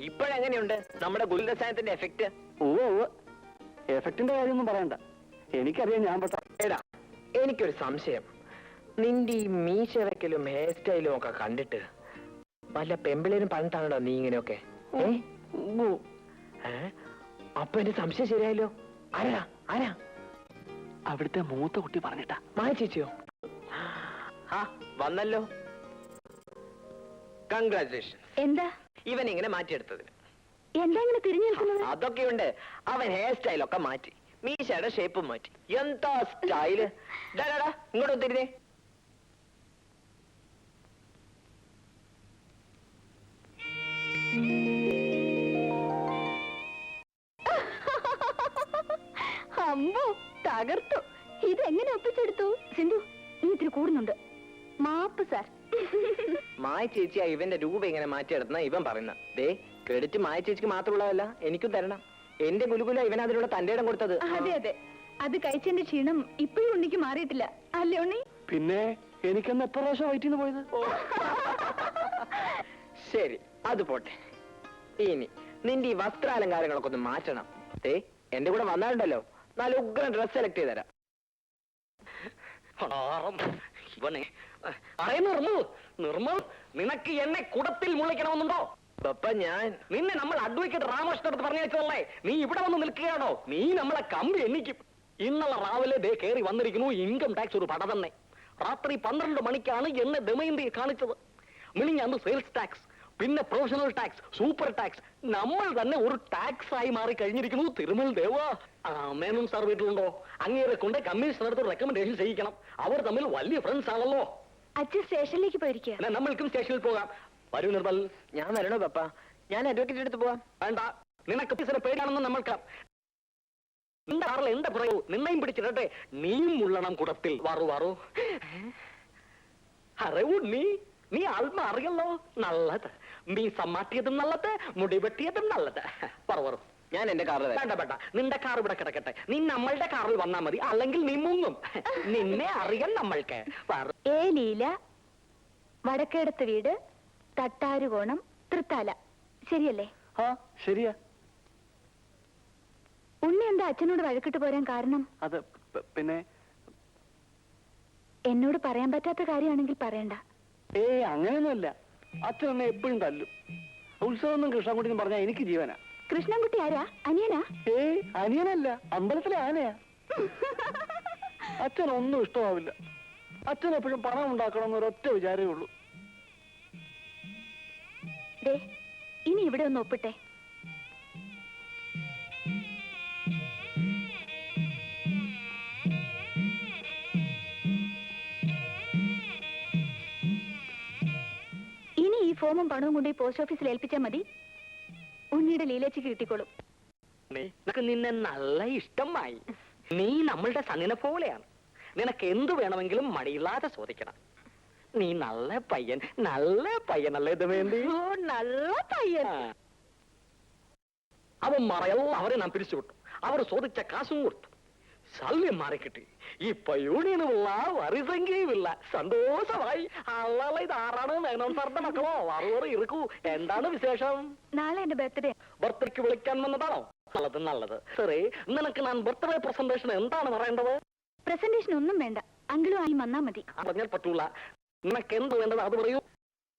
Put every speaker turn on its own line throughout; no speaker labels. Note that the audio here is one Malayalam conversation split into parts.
ഇപ്പോഴെങ്ങനെയുണ്ട് നമ്മുടെ ഗുരുരസായനത്തിന്റെ എഫക്ട്?
എഫക്റ്റിന്റെ കാര്യമൊന്നും പറയണ്ട, എനിക്കറിയാം ഞാൻ
എടാ, എനിക്കൊരു സംശയം. നിന്റെ ഈ മീശ വയ്ക്കലും ഹെയർ സ്റ്റൈലും ഒക്കെ കണ്ടിട്ട് വല്ല പെമ്പിളേരും പറഞ്ഞിട്ടാണോ നീ ഇങ്ങനെയൊക്കെ? അപ്പൊ എന്റെ സംശയം ശരിയായല്ലോ. ആരാ ആരാ?
അവിടുത്തെ മൂത്ത കുട്ടി പറഞ്ഞിട്ടാ.
മായ ചേച്ചിയോ? ആ വന്നല്ലോ, കൺഗ്രാറ്റുലേഷൻ.
എന്താ
ഇവൻ ഇങ്ങനെ മാറ്റിയെടുത്തതിന്.
എന്താ ഇങ്ങനെ തിരിഞ്ഞു നിൽക്കുന്നത്?
അതൊക്കെയുണ്ട്. അവൻ ഹെയർ സ്റ്റൈലൊക്കെ മാറ്റി, മീശയുടെ ഷേപ്പും മാറ്റി. എന്താ സ്റ്റൈല്! ഇങ്ങോട്ട് തിരിഞ്ഞേ.
അമ്പോ, തകർത്തു. ഇതെങ്ങനെ ഒപ്പിച്ചെടുത്തു? സിന്ധു, നീ ഇത്തിരി കൂടുന്നുണ്ട്. മാപ്പ് സാർ.
മായ ചേച്ചിയാ ഇവന്റെ രൂപ ഇങ്ങനെ മാറ്റിയെടുക്കുന്ന ഇവൻ പറയുന്ന. ദേ, ക്രെഡിറ്റ് മായ ചേച്ചിക്ക് മാത്രമുള്ളതല്ല, എനിക്കും തരണം. എന്റെ ഗുലുകുല ഇവൻ അതിനുള്ള തന്റെ ഇടം കൊടുത്തത്.
അതെ അതെ, അത് കഴിച്ചതിന്റെ ക്ഷീണം ഇപ്പോഴും ഉണ്ണിക്ക് മാറിയിട്ടില്ല അല്ലേ ഉണ്ണി?
പിന്നെ എനിക്കെന്ന് എത്ര പ്രാവശ്യം വയറ്റിന്ന് പോയത്?
ശരി, അത് പോട്ടെ. ഇനി നിന്റെ ഈ വസ്ത്രാലങ്കാരങ്ങളൊക്കെ ഒന്ന് മാറ്റണം. ദേ, എന്റെ കൂടെ വന്നാലുണ്ടല്ലോ, നല്ല ഉഗ്രൻ ഡ്രസ് സെലക്ട് ചെയ്ത് തരാം.
നിർമ്മൽ, നിനക്ക് എന്നെ കുടത്തിൽ മുള്ളിക്കണമെന്നുണ്ടോ?
ഞാൻ
നിന്നെ നമ്മൾ അഡ്വക്കേറ്റ് രാമകൃഷ്ണൻ അടുത്ത് പറഞ്ഞു വെച്ചതല്ലേ? നീ ഇവിടെ വന്ന് നിൽക്കുകയാണോ? നീ നമ്മളെ കമ്പി എണ്ണിക്കും. ഇന്നലെ രാവിലെ ദേ കയറി വന്നിരിക്കുന്നു ഇൻകം ടാക്സ് ഒരു പട തന്നെ. രാത്രി 12 മണിക്കാണ് എന്നെ ദമയന്തി കാണിച്ചത്. മിനിഞ്ഞാന്ന് സെയിൽസ് ടാക്സ്, പിന്നെ പ്രൊഫഷണൽ ടാക്സ്, സൂപ്പർ ടാക്സ്. നമ്മൾ തന്നെ ഒരു ടാക്സ് ആയി മാറി കഴിഞ്ഞിരിക്കുന്നു. തിരുമൽ ദേവ, മേനോൻ സാർ വീട്ടിലുണ്ടോ? അങ്ങേരെ കൊണ്ട് കമ്മീഷണർക്ക് റെക്കമെൻഡേഷൻ ചെയ്യിക്കണം. അവർ തമ്മിൽ വലിയ ഫ്രണ്ട്സ് ആണല്ലോ.
അച്ഛൻ സ്റ്റേഷനിലേക്ക് പോയിരിക്കുക.
നമ്മൾക്കും സ്റ്റേഷനിൽ പോകാം. വരൂ നിർമ്മൽ.
ഞാൻ വരണോ പപ്പ? ഞാൻ അഡ്വക്കേറ്റ് എടുത്ത് പോവാം.
വേണ്ട, നിനക്ക് ഓഫീസിനെ പേടിയാണെന്ന് നമ്മൾക്ക്. നിന്റെ കാറിൽ എന്താ പറയൂ, നിന്നെയും പിടിച്ചിട്ടെ നീയും മുള്ളണം കുടത്തിൽ. വാറു വാറു. അറിവൂ, നീ ആത്മ അറിയല്ലോ. നല്ലത്. മീസ മാറ്റിയതും നല്ലത്, മുടി വെട്ടിയതും നല്ലത്. പറവറു.
ഞാൻ എന്റെ കാറിൽ
വേണ്ട വേണ്ട, നിന്റെ കാർ ഇവിടെ കിടക്കട്ടെ. നീ നമ്മളുടെ കാറിൽ വന്നാ മതി, അല്ലെങ്കിൽ നീ മുങ്ങും. നിന്നെ അറിയാൻ നമ്മൾക്ക്.
ഏ ലീല, വടക്കേടത്ത് വീട്, തട്ടാരുകോണം, തൃത്താല. ശരിയല്ലേ?
ആ ശരിയാ.
ഉണ്ണി എന്താ അച്ഛനോട് വഴക്കിട്ട് പോരാൻ കാരണം?
അത് പിന്നെ
എന്നോട് പറയാൻ പറ്റാത്ത കാര്യമാണെങ്കിൽ പറയണ്ട.
അങ്ങനെയൊന്നുമല്ല. അച്ഛൻ എന്നെ എപ്പോഴും തല്ലും. ഉത്സവമൊന്നും കൃഷ്ണൻകുട്ടിന്ന് പറഞ്ഞാൽ എനിക്ക് ജീവനാ.
കൃഷ്ണൻകുട്ടി ആരാ? അനിയനാ?
അനിയനല്ല, അമ്പലത്തിലെ ആനയാ. അച്ഛനൊന്നും ഇഷ്ടമാവില്ല. അച്ഛൻ എപ്പോഴും പണം ഉണ്ടാക്കണം എന്നൊരൊറ്റ വിചാരമേ ഉള്ളൂ.
ഇനി ഇവിടെ ഒന്ന് ഒപ്പിട്ടെ. ഇനി ഈ ഫോമും പണവും കൊണ്ട് പോസ്റ്റ് ഓഫീസിൽ ഏൽപ്പിച്ചാൽ മതി. ഉണ്ണിയുടെ ലീലച്ചിക്ക് കിട്ടിക്കോളും.
നിന്നെ നല്ല ഇഷ്ടമായി. നീ നമ്മളുടെ സണ്ണിനെ പോലെയാണ്. നിനക്ക് എന്തു വേണമെങ്കിലും മടിയില്ലാതെ ചോദിക്കണം. നീ നല്ല പയ്യനല്ലേ ദമയന്തി?
നല്ല പയ്യൻ.
അവൻ മറയല്ല, അവരെ നാം പിരിച്ചുവിട്ടു. അവർ ചോദിച്ച കാശും കൊടുത്തു. ശല്യം മാറിക്കിട്ടി. ഇപ്പൊ യൂണിയനുമില്ല, വരിസംഖ്യയുമില്ല. സന്തോഷമായി. അല്ല, ഇതാറാണ് മേനോൻ സാറിന്റെ മക്കളോ? വറുവറ് ഇറുക്കൂ. എന്താണ് വിശേഷം?
നാളെ എന്റെ ബർത്ത്ഡേ.
ബർത്ത്ഡേക്ക് വിളിക്കാൻ വന്നതാണോ? നല്ലത്. ശരി, നിനക്ക് ഞാൻ ബർത്ത്ഡേ പ്രസന്റേഷൻ എന്താണ് പറയേണ്ടത്?
പ്രസന്റേഷൻ ഒന്നും വേണ്ട, അങ്കിളും ആയി വന്നാ മതി.
പറഞ്ഞാൽ പറ്റൂല. നിനക്ക് എന്ത് വേണ്ടത് അത് പറയൂ.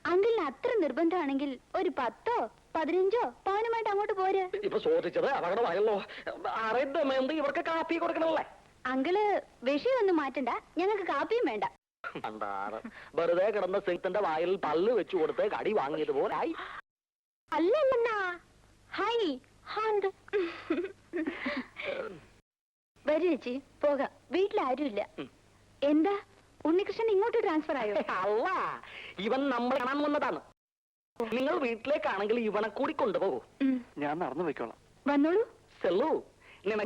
അങ്കിളിന് അത്ര നിർബന്ധമാണെങ്കിൽ ഒരു 10ഓ 15ഓ പവനുമായിട്ട് അങ്ങോട്ട് പോര്.
ഇപ്പൊ ചോദിച്ചത് അപകടമായല്ലോ. ദമയന്തി ഇവർക്ക് കാപ്പി കൊടുക്കണല്ലേ?
അങ്കിള് വിഷയമൊന്നും മാറ്റണ്ട, ഞങ്ങൾക്ക് കാപ്പിയും വേണ്ട.
വെറുതെ കിടന്ന സിംഗത്തിന്റെ വായിൽ പല്ല് വെച്ചു കൊടുത്ത് കടി വാങ്ങിയതുപോലായി.
അല്ലല്ലെന്നാ. ഹായ് വരൂ ചേച്ചി, പോകാം. വീട്ടിലാരുമില്ല. എന്താ ഉണ്ണികൃഷ്ണൻ ഇങ്ങോട്ട് ട്രാൻസ്ഫർ ആയോ?
അല്ല, ഇവൻ നമ്മൾ കാണാൻ വന്നതാണ്. നിങ്ങൾ വീട്ടിലേക്കാണെങ്കിൽ ഇവനെ കൂടി കൊണ്ടുപോകൂ.
ഞാൻ നടന്നു പോയിക്കോളാം.
വന്നോളൂ.
ചെല്ലു.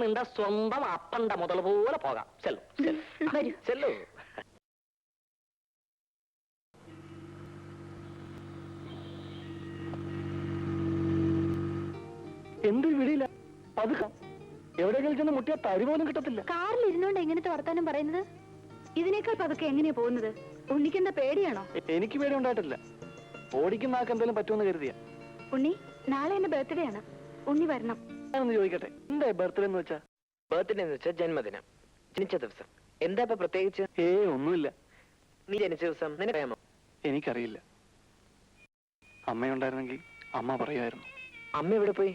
നിന്റെ സ്വന്തം അപ്പന്റെ മുതൽ പോലെ പോകാം. ചെല്ലു.
എന്ത് വിടിയില്ല. പതുക്കാം. എവിടെയെങ്കിലും ചെന്ന് മുട്ടിയാൽ തരി പോലും കിട്ടത്തില്ല.
കാറിൽ ഇരുന്നോണ്ട് എങ്ങനത്തെ വർത്താനം പറയുന്നത്? ഇതിനേക്കാൾ പതുക്കെ എങ്ങനെയാ പോകുന്നത്? ഉണ്ണിക്കെന്താ പേടിയാണോ?
എനിക്ക് പേടി ഉണ്ടായിട്ടില്ല. ഓടിക്കുന്ന ആൾക്ക് എന്തെങ്കിലും പറ്റുമെന്ന് കരുതിയാ.
ഉണ്ണി നാളെ എന്റെ ബർത്ത്ഡേ ആണ്. ഉണ്ണി വരണം.
ഞാനൊന്ന് ചോദിക്കട്ടെ, എന്താ ബർത്ത്ഡേ എന്ന് വെച്ചാ?
ബർത്ത്ഡേ എന്ന് വെച്ചാൽ ജന്മദിനം, ജനിച്ച ദിവസം. എന്താ ഇപ്പൊ പ്രത്യേകിച്ച്?
ഒന്നുമില്ല.
നീ ജനിച്ച ദിവസം നിനക്കറിയാമോ?
എനിക്കറിയില്ല. അമ്മയുണ്ടായിരുന്നെങ്കിൽ അമ്മ പറയുമായിരുന്നു.
അമ്മ എവിടെ പോയി?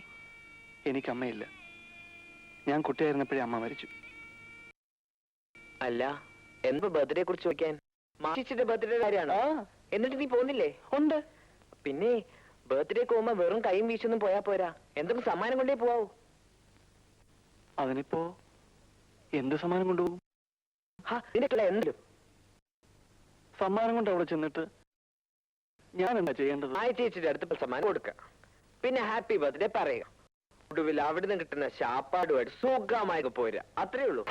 എനിക്ക് അമ്മയില്ല. ഞാൻ കുട്ടിയായിരുന്നപ്പോഴേ അമ്മ മരിച്ചു.
അല്ല, എന്താ ബർത്ത്ഡേ കുറിച്ച് ചോദിക്കാൻ? മാറ്റിച്ചിട്ട് ബർത്ത്ഡേ കാര്യമാണോ? എന്നിട്ട് നീ പോകുന്നില്ലേ?
ഉണ്ട്.
പിന്നെ ബർത്ത്ഡേ പോകുമ്പോ വെറും കൈയും വീശൊന്നും പോയാ പോരാ, എന്തെങ്കിലും സമ്മാനം കൊണ്ടേ പോവാവൂ.
അതിനിപ്പോ എന്ത് സമ്മാനം കൊണ്ടുപോകും?
നിനക്കുള്ള എന്തെങ്കിലും
സമ്മാനം കൊണ്ട് അവിടെ ചെന്നിട്ട് ഞാൻ എന്താ ചെയ്യേണ്ടത്?
മായ ചേച്ചിയുടെ അടുത്ത് സമ്മാനം കൊടുക്ക, പിന്നെ ഹാപ്പി ബർത്ത്ഡേ പറയുക. ഒടുവിൽ അവിടുന്ന് കിട്ടുന്ന ശാപ്പാടുമായിട്ട് സുഖമായി പോരാ, അത്രേ ഉള്ളൂ.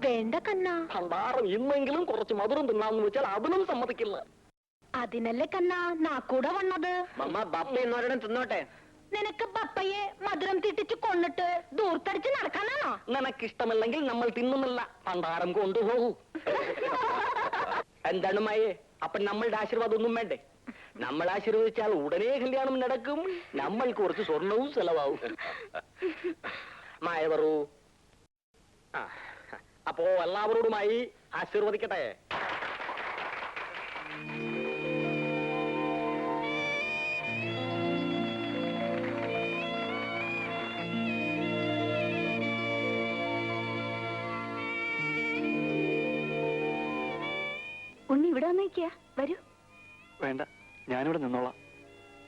വേണ്ട കണ്ണാ.
ഭണ്ഡാരം ഇന്നെങ്കിലും കുറച്ച് മധുരം തിന്നാന്ന് വെച്ചാൽ അതിനും സമ്മതിക്കില്ല.
അതിനല്ലേ കണ്ണാ നാക്കൂടെ വന്നത്.
മമ്മ ബപ്പ എന്നൊരെണ്ണം തിന്നോട്ടെ.
നിനക്ക് പപ്പയെ മധുരം തിട്ടിച്ച് കൊന്നിട്ട് ദൂർത്തടിച്ച് നടക്കാനാണോ?
നിനക്കിഷ്ടമല്ലെങ്കിൽ നമ്മൾ തിന്നുന്നില്ല, ഭണ്ഡാരം കൊണ്ടുപോകൂ. എന്താണ് മായേ, അപ്പൊ നമ്മളുടെ ആശീർവാദം ഒന്നും വേണ്ടേ? നമ്മൾ ആശീർവദിച്ചാൽ ഉടനെ കല്യാണം നടക്കും, നമ്മൾ കുറച്ച് സ്വർണവും ചെലവാവും. മായ പറൂ. അപ്പോ എല്ലാവരോടുമായി ആശീർവദിക്കട്ടെ.
ഉണ്ണി ഇവിടെ വന്നേക്കാ, വരൂ.
വേണ്ട, ഞാനിവിടെ നിന്നോളാം.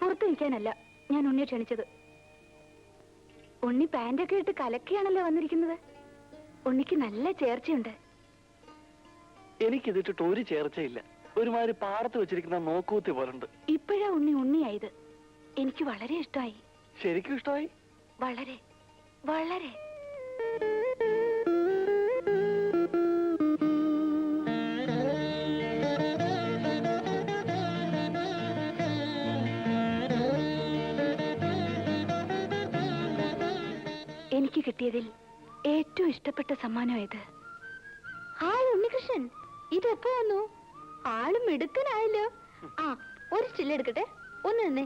പുറത്ത് നിൽക്കാനല്ല ഞാൻ ഉണ്ണിയെ ക്ഷണിച്ചത്. ഉണ്ണി പാൻറ്റൊക്കെ ഇട്ട് കലക്കിയാണല്ലോ വന്നിരിക്കുന്നത്. ഉണ്ണിക്ക് നല്ല ചേർച്ചയുണ്ട്.
എനിക്കിതിട്ടിട്ട് ഒരു ചേർച്ചയില്ല. ഒരുമാതിരി പാടത്ത് വെച്ചിരിക്കുന്ന നോക്കൂത്തി പോലുണ്ട്.
ഇപ്പോഴാ ഉണ്ണി ഉണ്ണിയായത്. എനിക്ക് വളരെ ഇഷ്ടമായി.
ശരിക്കും ഇഷ്ടമായി?
വളരെ വളരെ. എനിക്ക് കിട്ടിയതിൽ ഏറ്റവും ഇഷ്ടപ്പെട്ട സമ്മാനം ഇത്. ഹായ് ഉണ്ണികൃഷ്ണൻ, ഇതെപ്പോ വന്നു? ആളും മിടുക്കനായല്ലോ. ആ, ഒരു സ്റ്റിൽ എടുക്കട്ടെ, ഒന്ന് തന്നെ.